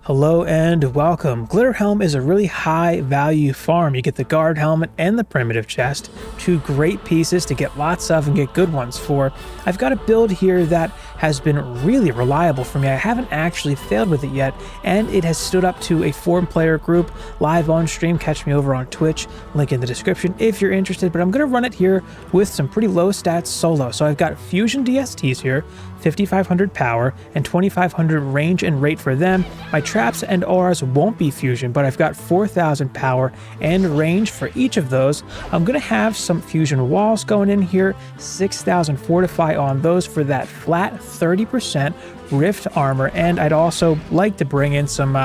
Hello and welcome. Glitterhelm is a really high value farm. You get the guard helmet and the primitive chest, two great pieces to get lots of and get good ones for. I've got a build here that has been really reliable for me. I haven't actually failed with it yet, and it has stood up to a 4-player group live on stream. Catch me over on Twitch, link in the description if you're interested, but I'm going to run it here with some pretty low stats solo. So I've got fusion DSTs here, 5500 power and 2500 range and rate for them. My traps and auras won't be fusion, but I've got 4000 power and range for each of those. I'm going to have some fusion walls going in here, 6000 fortify on those for that flat 30% rift armor, and I'd also like to bring in some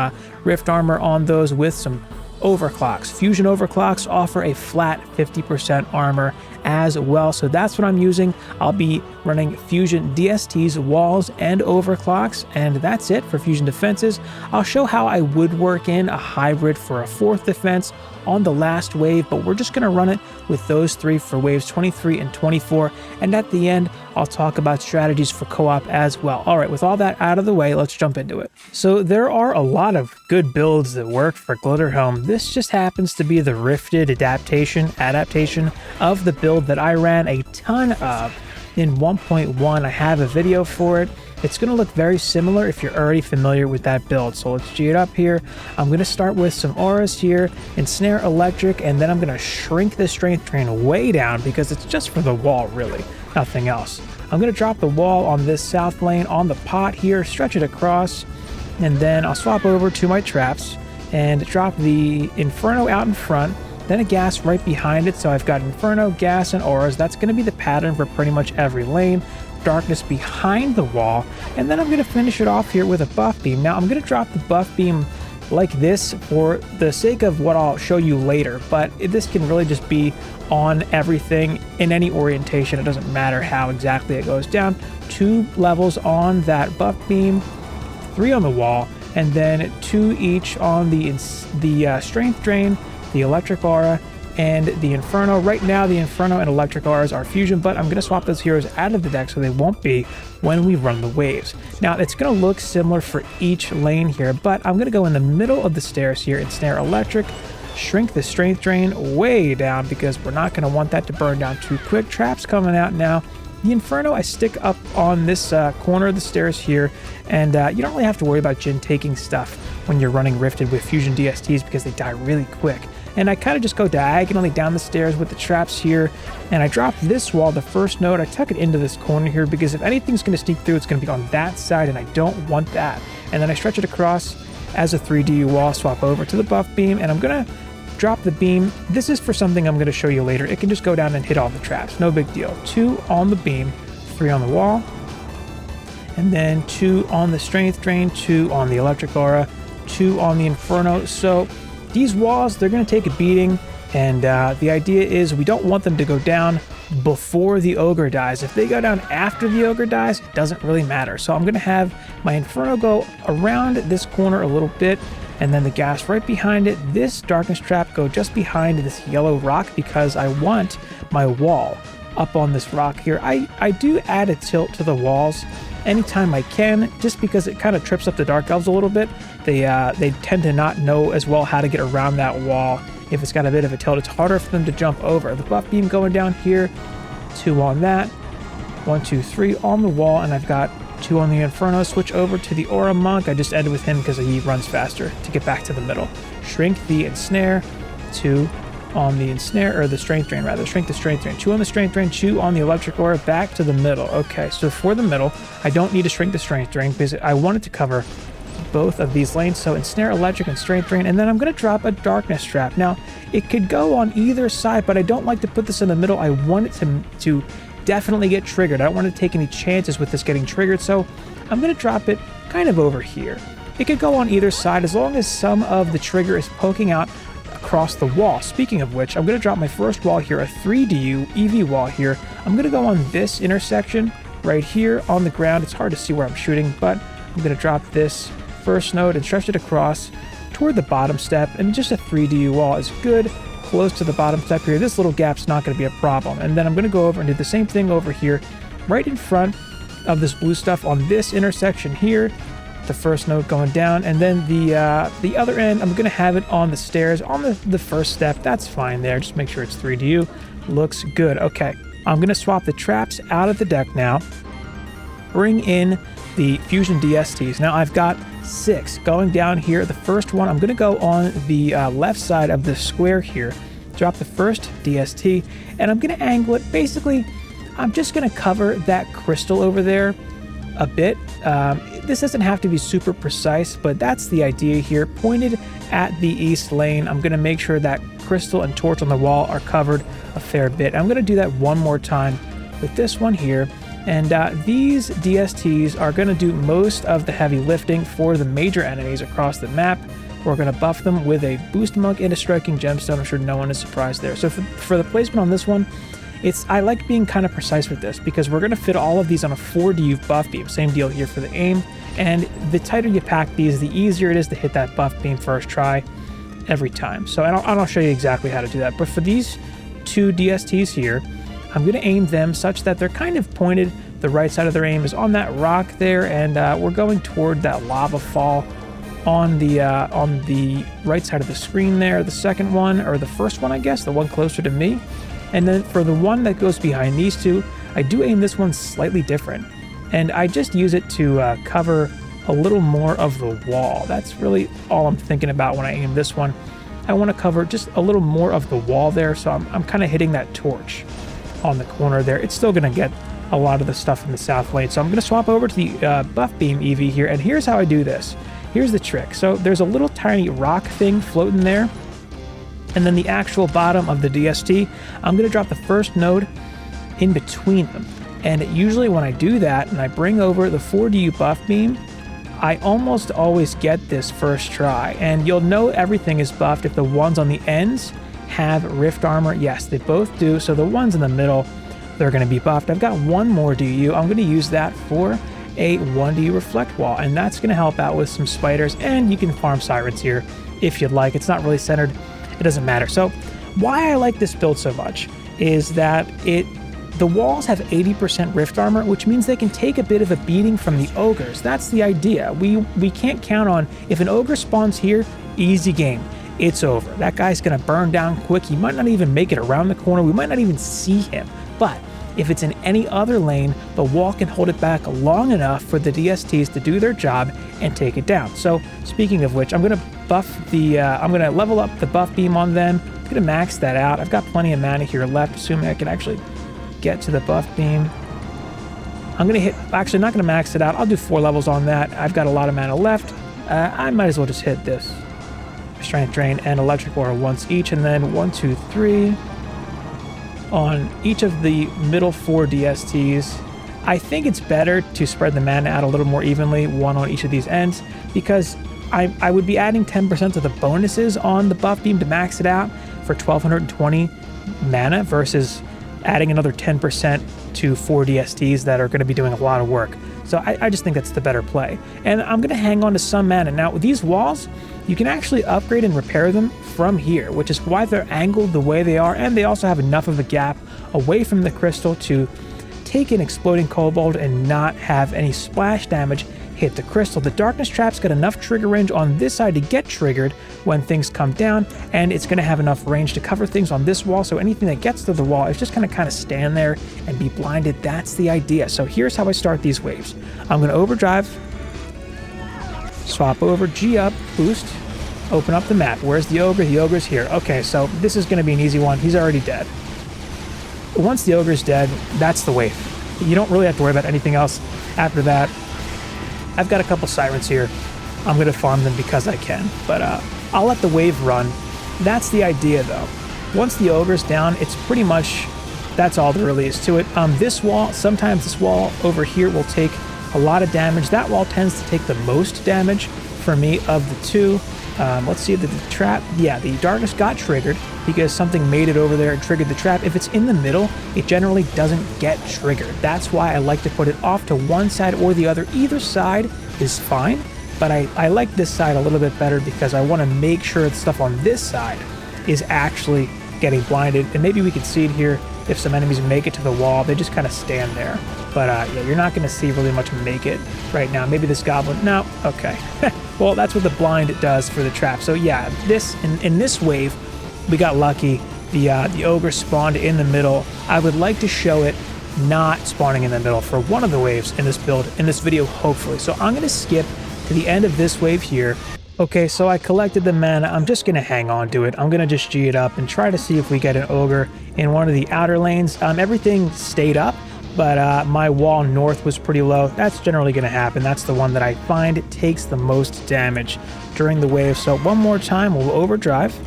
rift armor on those with some overclocks. Fusion overclocks offer a flat 50% armor as well, so that's what I'm using. I'll be running fusion DSTs, walls, and overclocks, and that's it for fusion defenses. I'll show how I would work in a hybrid for a 4th defense on the last wave, but we're just going to run it with those 3 for waves 23 and 24, and at the end I'll talk about strategies for co-op as well. All right, with all that out of the way, let's jump into it. So there are a lot of good builds that work for Glitterhelm. This just happens to be the rifted adaptation of the build that I ran a ton of in 1.1. I have a video for it. It's going to look very similar if you're already familiar with that build. So let's G it up here. I'm going to start with some auras here, ensnare electric, and then I'm going to shrink the strength drain way down because it's just for the wall, really, nothing else. I'm going to drop the wall on this south lane on the pot here, stretch it across, and then I'll swap over to my traps and drop the Inferno out in front, then a gas right behind it. So I've got Inferno, gas, and auras. That's going to be the pattern for pretty much every lane. Darkness behind the wall, and then I'm going to finish it off here with a buff beam. Now I'm going to drop the buff beam like this for the sake of what I'll show you later, but this can really just be on everything in any orientation. It doesn't matter how exactly it goes down. 2 levels on that buff beam, 3 on the wall, and then 2 each on the strength drain, the electric aura, and the Inferno. Right now the Inferno and electric auras are fusion, but I'm going to swap those heroes out of the deck so they won't be when we run the waves. Now it's going to look similar for each lane here, but I'm going to go in the middle of the stairs here, ensnare electric, shrink the strength drain way down because we're not going to want that to burn down too quick. Traps coming out now. The Inferno I stick up on this corner of the stairs here, and you don't really have to worry about Jin taking stuff when you're running Rifted with Fusion DSTs because they die really quick. And I kind of just go diagonally down the stairs with the traps here, and I drop this wall, the first node, I tuck it into this corner here because if anything's going to sneak through, it's going to be on that side, and I don't want that. And then I stretch it across as a 3D wall, swap over to the buff beam, and I'm going to drop the beam. This is for something I'm going to show you later. It can just go down and hit all the traps, no big deal. 2 on the beam, 3 on the wall, and then 2 on the strength drain, 2 on the electric aura, 2 on the Inferno. So these walls, they're going to take a beating, and the idea is we don't want them to go down before the ogre dies. If they go down after the ogre dies, it doesn't really matter. So I'm going to have my Inferno go around this corner a little bit, and then the gas right behind it. This darkness trap go just behind this yellow rock because I want my wall up on this rock here. I do add a tilt to the walls anytime I can, just because it kind of trips up the Dark Elves a little bit. They tend to not know as well how to get around that wall. If it's got a bit of a tilt, it's harder for them to jump over. The buff beam going down here, 2 on that, 1, 2, 3 on the wall, and I've got 2 on the Inferno. Switch over to the Aura Monk. I just ended with him because he runs faster to get back to the middle. Shrink the Ensnare, 2 on the Ensnare, or the Strength Drain rather. Shrink the Strength Drain, 2 on the Strength Drain, 2 on the Electric Aura, back to the middle. Okay, so for the middle, I don't need to shrink the Strength Drain because I wanted to cover both of these lanes. So Ensnare electric and strength drain, and then I'm going to drop a darkness trap. Now it could go on either side, but I don't like to put this in the middle. I want it to definitely get triggered. I don't want to take any chances with this getting triggered, so I'm going to drop it kind of over here. It could go on either side as long as some of the trigger is poking out across the wall. Speaking of which, I'm going to drop my first wall here, a 3DU EV wall here. I'm going to go on this intersection right here on the ground. It's hard to see where I'm shooting, but I'm going to drop this first node and stretch it across toward the bottom step, and just a 3DU wall is good close to the bottom step here. This little gap's not going to be a problem. And then I'm going to go over and do the same thing over here right in front of this blue stuff on this intersection here. the first node going down, and then the other end, I'm gonna have it on the stairs on the first step. That's fine there. Just make sure it's 3DU. Looks good. Okay, I'm gonna swap the traps out of the deck now. Bring in the Fusion DSTs. Now I've got 6 going down here. The first one, I'm gonna go on the left side of the square here. Drop the first DST, and I'm gonna angle it. Basically, I'm just gonna cover that crystal over there a bit. This doesn't have to be super precise, but that's the idea here. Pointed at the east lane, I'm gonna make sure that crystal and torch on the wall are covered a fair bit. I'm gonna do that one more time with this one here. And these DSTs are gonna do most of the heavy lifting for the major enemies across the map. We're gonna buff them with a boost monk and a striking gemstone. I'm sure no one is surprised there. So for the placement on this one, I like being kind of precise with this because we're going to fit all of these on a 4DU buff beam. Same deal here for the aim. And the tighter you pack these, the easier it is to hit that buff beam first try every time. So I'll show you exactly how to do that. But for these 2 DSTs here, I'm going to aim them such that they're kind of pointed. The right side of their aim is on that rock there, and we're going toward that lava fall on the right side of the screen there. The second one, or the first one, I guess, the one closer to me. And then for the one that goes behind these 2, I do aim this one slightly different. And I just use it to cover a little more of the wall. That's really all I'm thinking about when I aim this one. I want to cover just a little more of the wall there, so I'm kind of hitting that torch on the corner there. It's still going to get a lot of the stuff in the south lane. So I'm going to swap over to the buff beam EV here, and here's how I do this. Here's the trick. So there's a little tiny rock thing floating there. And then the actual bottom of the DST, I'm going to drop the first node in between them. And usually when I do that and I bring over the 4DU buff beam, I almost always get this first try. And you'll know everything is buffed if the ones on the ends have rift armor. Yes, they both do. So the ones in the middle, they're going to be buffed. I've got one more DU. I'm going to use that for a 1DU reflect wall. And that's going to help out with some spiders. And you can farm sirens here if you'd like. It's not really centered. It doesn't matter. So why I like this build so much is that the walls have 80% rift armor, which means they can take a bit of a beating from the ogres. That's the idea. We can't count on, if an ogre spawns here, easy game. It's over. That guy's going to burn down quick. He might not even make it around the corner. We might not even see him. But if it's in any other lane, the wall can hold it back long enough for the DSTs to do their job and take it down. So speaking of which, I'm going to I'm going to level up the buff beam on them. I'm going to max that out. I've got plenty of mana here left, assuming I can actually get to the buff beam. I'm going to hit, actually not going to max it out. I'll do 4 levels on that. I've got a lot of mana left. I might as well just hit this. Strength Drain and Electric Aura once each, and then 1, 2, 3 on each of the middle 4 DSTs. I think it's better to spread the mana out a little more evenly, one on each of these ends, because I would be adding 10% of the bonuses on the buff beam to max it out for 1220 mana versus adding another 10% to 4 DSTs that are going to be doing a lot of work. So I just think that's the better play. And I'm going to hang on to some mana. Now, with these walls, you can actually upgrade and repair them from here, which is why they're angled the way they are, and they also have enough of a gap away from the crystal to take an exploding kobold and not have any splash damage hit the crystal. The darkness trap's got enough trigger range on this side to get triggered when things come down, and it's going to have enough range to cover things on this wall, so anything that gets to the wall is just going to kind of stand there and be blinded. That's the idea. So here's how I start these waves. I'm going to overdrive, swap over, G up, boost, open up the map. Where's the ogre? The ogre's here. Okay, so this is going to be an easy one. He's already dead. Once the ogre's dead, that's the wave. You don't really have to worry about anything else after that. I've got a couple sirens here. I'm going to farm them because I can, but I'll let the wave run. That's the idea, though. Once the ogre's down, it's pretty much, that's all there really is to it. This wall, sometimes this wall over here will take a lot of damage. That wall tends to take the most damage for me of the two. Let's see, the trap, yeah, the darkness got triggered because something made it over there and triggered the trap. If it's in the middle, it generally doesn't get triggered. That's why I like to put it off to one side or the other. Either side is fine, but I like this side a little bit better because I want to make sure the stuff on this side is actually getting blinded. And maybe we can see it here if some enemies make it to the wall, they just kind of stand there. But yeah, you're not going to see really much make it right now. Maybe this goblin. No, okay. Well, that's what the blind does for the trap. So yeah, this in this wave, we got lucky. The ogre spawned in the middle. I would like to show it not spawning in the middle for one of the waves in this build, in this video, hopefully. So I'm going to skip to the end of this wave here. Okay, so I collected the mana. I'm just going to hang on to it. I'm going to just G it up and try to see if we get an ogre in one of the outer lanes. Everything stayed up, but my wall north was pretty low. That's generally going to happen. That's the one that I find takes the most damage during the wave. So one more time, we'll overdrive.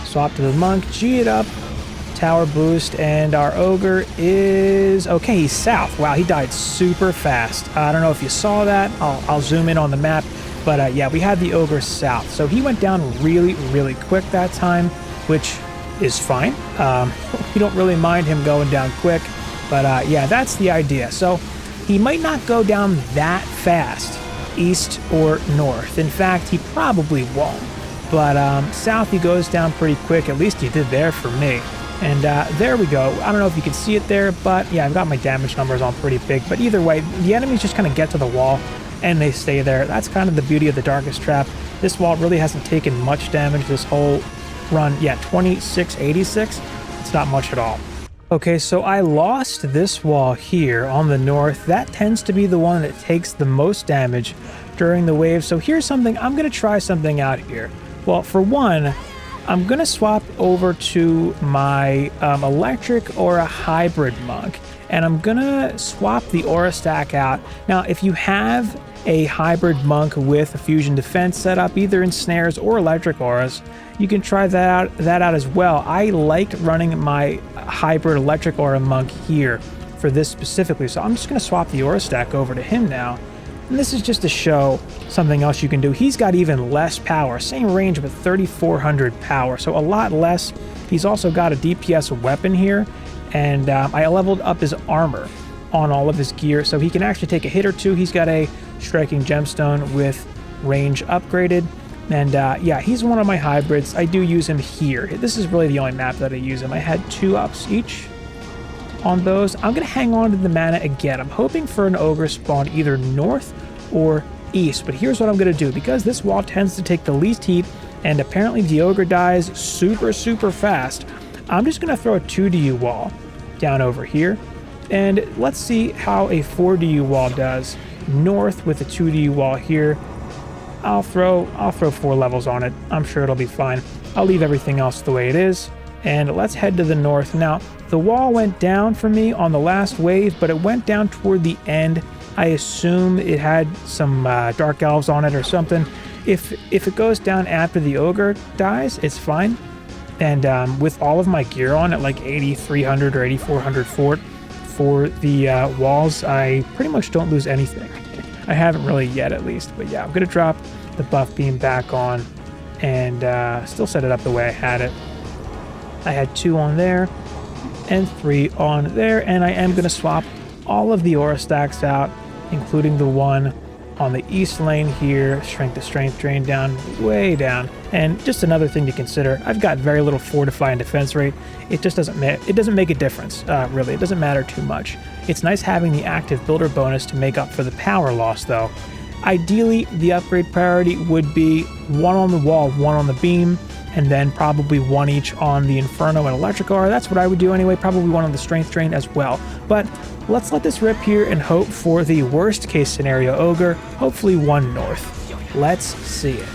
Swap to the monk, G it up, tower boost, and our ogre is... okay, he's south. Wow, he died super fast. I don't know if you saw that. I'll zoom in on the map. But yeah, we had the ogre south. So he went down really, really quick that time, which is fine. We don't really mind him going down quick. But yeah, that's the idea. So he might not go down that fast, east or north. In fact, he probably won't. But south he goes down pretty quick. At least he did there for me. And there we go. I don't know if you can see it there, but yeah, I've got my damage numbers on pretty big. But either way, the enemies just kind of get to the wall and they stay there. That's kind of the beauty of the Darkest Trap. This wall really hasn't taken much damage this whole run. Yeah, 2686. It's not much at all. Okay, so I lost this wall here on the north. That tends to be the one that takes the most damage during the wave. So here's something. I'm going to try something out here. Well, for one, I'm going to swap over to my electric or a hybrid monk, and I'm going to swap the aura stack out. Now, if you have a hybrid monk with a fusion defense set up, either in snares or electric auras, you can try that out as well. I like running my hybrid electric aura monk here for this specifically, so I'm just going to swap the aura stack over to him now. And this is just to show something else you can do. He's got even less power, same range but 3,400 power, so a lot less. He's also got a DPS weapon here, and I leveled up his armor on all of his gear, so he can actually take a hit or two. He's got a striking gemstone with range upgraded, and yeah, he's one of my hybrids. I do use him here. This is really the only map that I use him. I had 2 ups each on those. I'm going to hang on to the mana again. I'm hoping for an ogre spawn either north or east, but here's what I'm going to do. Because this wall tends to take the least heat, and apparently the ogre dies super, super fast, I'm just going to throw a 2DU wall down over here, and let's see how a 4DU wall does north with a 2DU wall here. I'll throw 4 levels on it. I'm sure it'll be fine. I'll leave everything else the way it is, and let's head to the north. Now, the wall went down for me on the last wave, but it went down toward the end. I assume it had some dark elves on it or something. If it goes down after the ogre dies, it's fine. And with all of my gear on at like 8,300 or 8,400 for the walls, I pretty much don't lose anything. I haven't really yet, at least. But yeah, I'm going to drop the buff beam back on and still set it up the way I had it. I had 2 on there and 3 on there, and I am going to swap all of the aura stacks out, including the one on the east lane here. Strength to strength drain down, way down. And just another thing to consider, I've got very little fortify and defense rate. It just doesn't make a difference, really. It doesn't matter too much. It's nice having the active builder bonus to make up for the power loss, though. Ideally, the upgrade priority would be 1 on the wall, 1 on the beam, and then probably 1 each on the Inferno and Electric Aura. That's what I would do anyway, probably 1 on the Strength Drain as well. But let's let this rip here and hope for the worst case scenario ogre, hopefully 1 north. Let's see it.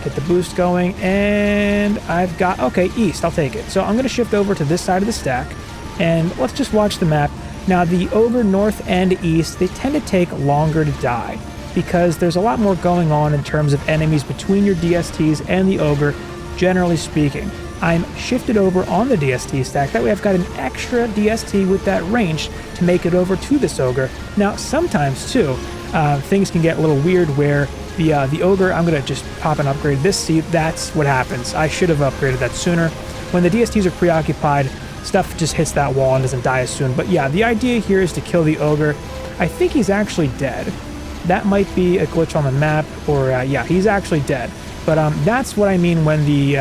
Get the boost going, and I've got, okay, east, I'll take it. So I'm gonna shift over to this side of the stack, and let's just watch the map. Now the ogre north and east, they tend to take longer to die, because there's a lot more going on in terms of enemies between your DSTs and the ogre, generally speaking. I'm shifted over on the DST stack, that way I've got an extra DST with that range to make it over to this ogre. Now sometimes too, things can get a little weird where the ogre, I'm going to just pop and upgrade this seat. That's what happens. I should have upgraded that sooner. When the DSTs are preoccupied, stuff just hits that wall and doesn't die as soon. But yeah, the idea here is to kill the ogre. I think he's actually dead. That might be a glitch on the map, or yeah, he's actually dead. But that's what I mean when the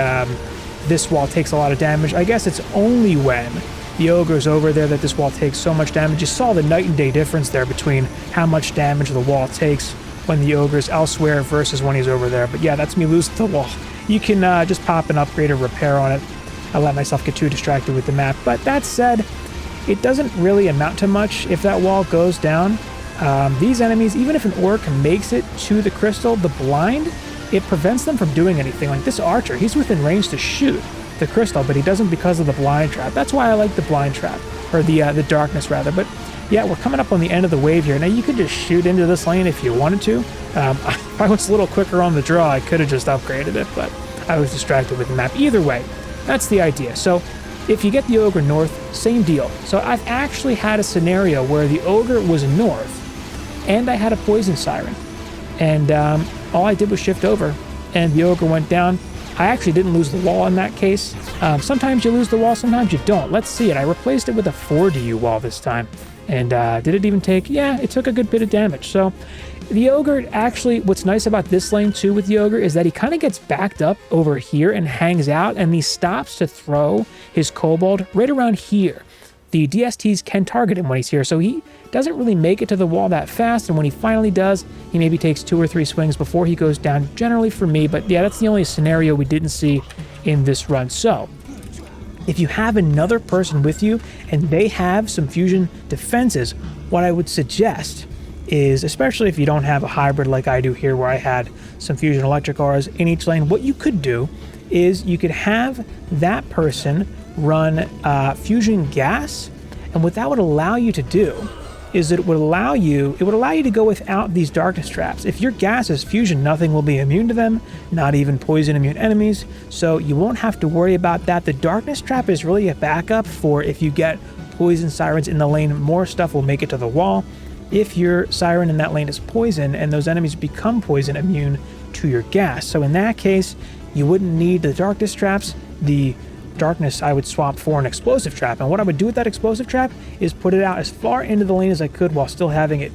this wall takes a lot of damage. I guess it's only when the ogre's over there that this wall takes so much damage. You saw the night and day difference there between how much damage the wall takes when the ogre's elsewhere versus when he's over there. But yeah, that's me losing the wall. You can just pop an upgrade or repair on it. I let myself get too distracted with the map. But that said, it doesn't really amount to much if that wall goes down. These enemies, even if an orc makes it to the crystal, the blind, it prevents them from doing anything. Like this archer, he's within range to shoot the crystal, but he doesn't because of the blind trap. That's why I like the blind trap, or the darkness rather. But yeah, we're coming up on the end of the wave here. Now you could just shoot into this lane if you wanted to. If I was a little quicker on the draw, I could have just upgraded it, but I was distracted with the map. Either way, that's the idea. So if you get the ogre north, same deal. So I've actually had a scenario where the ogre was north and I had a poison siren, and all I did was shift over and the ogre went down. I actually didn't lose the wall in that case. Sometimes you lose the wall, sometimes you don't. Let's see it. I replaced it with a 4DU wall this time. And did it even take? Yeah, it took a good bit of damage. So the ogre, actually, what's nice about this lane too with the ogre is that he kind of gets backed up over here and hangs out, and he stops to throw his kobold right around here. The DSTs can target him when he's here, so he doesn't really make it to the wall that fast, and when he finally does, he maybe takes 2 or 3 swings before he goes down, generally for me. But yeah, that's the only scenario we didn't see in this run. So if you have another person with you and they have some fusion defenses, what I would suggest is, especially if you don't have a hybrid like I do here where I had some fusion electric auras in each lane, what you could do is you could have that person run fusion gas, and what that would allow you to do is it would allow you to go without these darkness traps. If your gas is fusion, nothing will be immune to them, not even poison immune enemies, so you won't have to worry about that. The darkness trap is really a backup for if you get poison sirens in the lane, more stuff will make it to the wall. If your siren in that lane is poison and those enemies become poison immune to your gas, so in that case you wouldn't need the darkness traps. The darkness I would swap for an explosive trap, and what I would do with that explosive trap is put it out as far into the lane as I could while still having it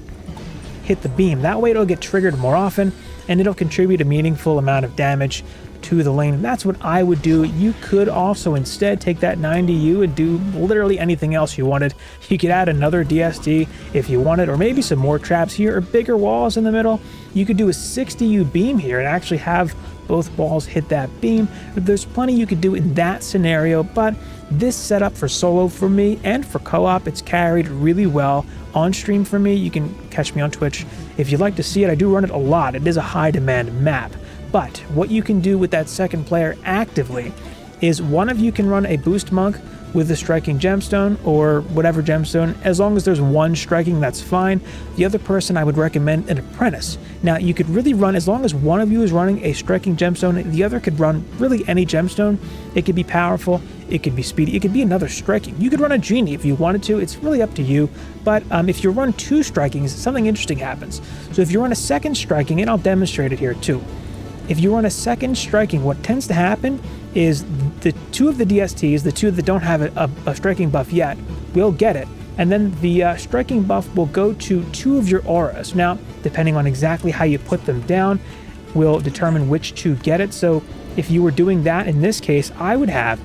hit the beam. That way it'll get triggered more often and it'll contribute a meaningful amount of damage to the lane. And that's what I would do. You could also instead take that 90U and do literally anything else you wanted. You could add another DST if you wanted, or maybe some more traps here or bigger walls in the middle. You could do a 60U beam here and actually have both balls hit that beam. There's plenty you could do in that scenario, but this setup for solo for me and for co-op, it's carried really well on stream for me. You can catch me on Twitch if you'd like to see it. I do run it a lot. It is a high demand map. But what you can do with that second player actively is one of you can run a boost monk with the striking gemstone or whatever gemstone. As long as there's one striking, that's fine. The other person, I would recommend an apprentice. Now you could really run, as long as one of you is running a striking gemstone, the other could run really any gemstone. It could be powerful, it could be speedy, it could be another striking. You could run a genie if you wanted to. It's really up to you. But if you run 2 strikings, something interesting happens. So if you run a second striking, and I'll demonstrate it here too. If you run a second striking, what tends to happen is the 2 of the DSTs, the 2 that don't have a striking buff yet, will get it. And then the striking buff will go to 2 of your auras. Now, depending on exactly how you put them down, will determine which 2 get it. So if you were doing that in this case, I would have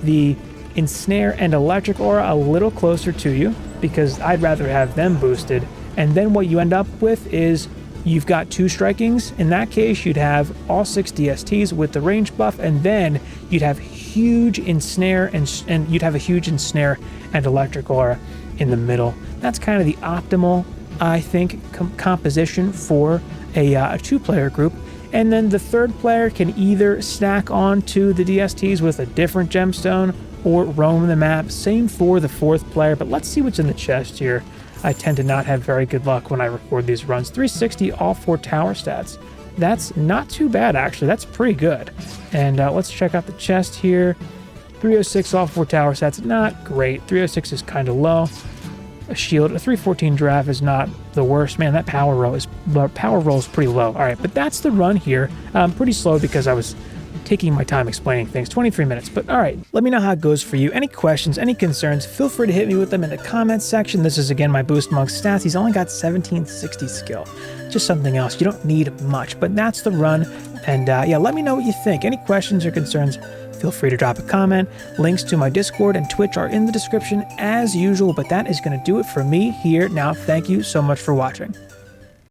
the Ensnare and Electric aura a little closer to you because I'd rather have them boosted. And then what you end up with is you've got 2 strikings. In that case, you'd have all 6 DSTs with the range buff, and then you'd have huge Ensnare and you'd have a huge Ensnare and Electric aura in the middle. That's kind of the optimal, I think, composition for a 2-player group. And then the 3rd player can either stack onto the DSTs with a different gemstone or roam the map. Same for the 4th player, but let's see what's in the chest here. I tend to not have very good luck when I record these runs. 360 all 4 tower stats. That's not too bad, actually. That's pretty good. And let's check out the chest here. 306 all 4 tower stats. Not great. 306 is kind of low. A shield. A 314 draft is not the worst. Man, that power roll is pretty low. All right, but that's the run here. Pretty slow because I was taking my time explaining things. 23 minutes, but all right. Let me know how it goes for you. Any questions, any concerns, feel free to hit me with them in the comments section. This is, again, my Boost Monk stats. He's only got 1760 skill. Just something else. You don't need much, but that's the run. And yeah, let me know what you think. Any questions or concerns, feel free to drop a comment. Links to my Discord and Twitch are in the description as usual, but that is going to do it for me here. Now, thank you so much for watching.